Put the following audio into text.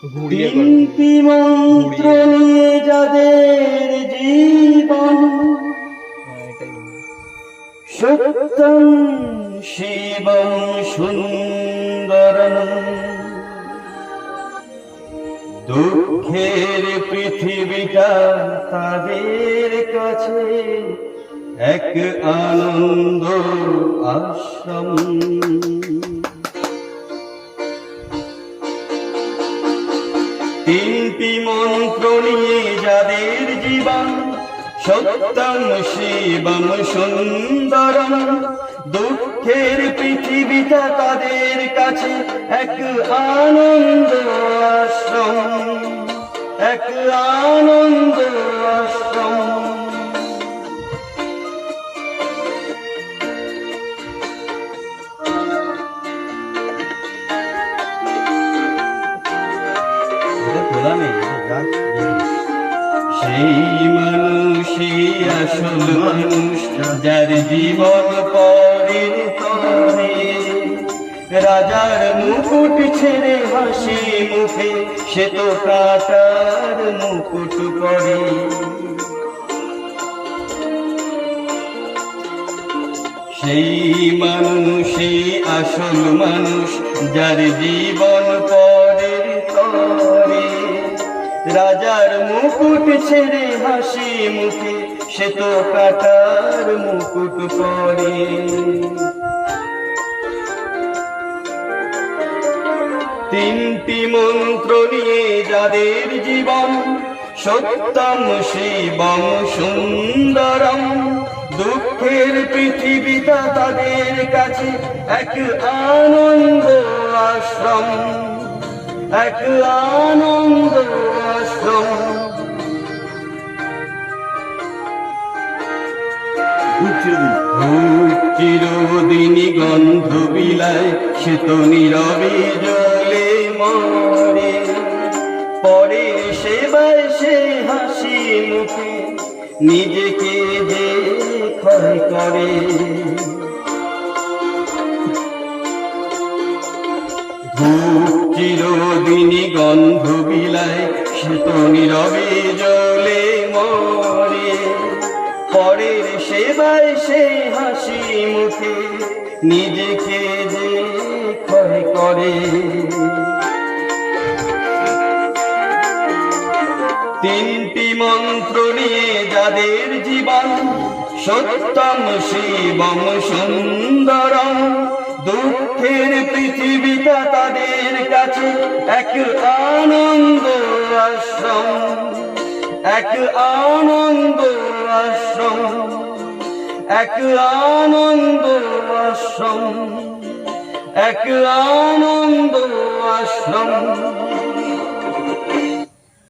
তিনটি মন্ত্র নিয়ে যাদের জীবন, সত্যং শিবং সুন্দরম, দুঃখের পৃথিবীটা তাদের কাছে এক আনন্দ আশ্রম। তিনটি মন্ত্র নিয়ে যাদের জীবন, সত্যং শিবং সুন্দরম, দুঃখের পৃথিবীটা তাদের কাছে এক আনন্দ আশ্রম, এক আনন্দ আশ্রম। সেই মানুষই আসল মানুষ, যার জীবন পরের তরে, রাজার মুকুট ছেড়ে হাসি মুখে সে তো কাটার মুকুট পরে। সেই মানুষই আসল মানুষ, যার জীবন পরের তরে, রাজার মুকুট ছেড়ে হাসি মুখে সে তো কাটার মুকুট পরে। তিনটি মন্ত্র নিয়ে যাদের জীবন, সত্যং শিবং সুন্দরম, দুঃখের পৃথিবীটা তাদের কাছে এক আনন্দ আশ্রম, এক আনন্দ আশ্রম। চিরদিনই গন্ধ বিলায় সে তো নীরবে জ্বলে মরে, পরের সেবায় সে হাসি মুখে নিজেকে যে ক্ষয় করে। চিরদিনই গন্ধ বিলায় সে তো নীরবে জ্বলে মরে, পরের সেবায় সে হাসি মুখে নিজেকে যে ক্ষয় করে। তিনটি মন্ত্র নিয়ে যাদের জীবন, সত্যং শিবং সুন্দরম, দুঃখের পৃথিবীটা তাদের কাছে এক আনন্দ আশ্রম, এক আনন্দ আশ্রম, এক আনন্দ আশ্রম, এক আনন্দ আশ্রম।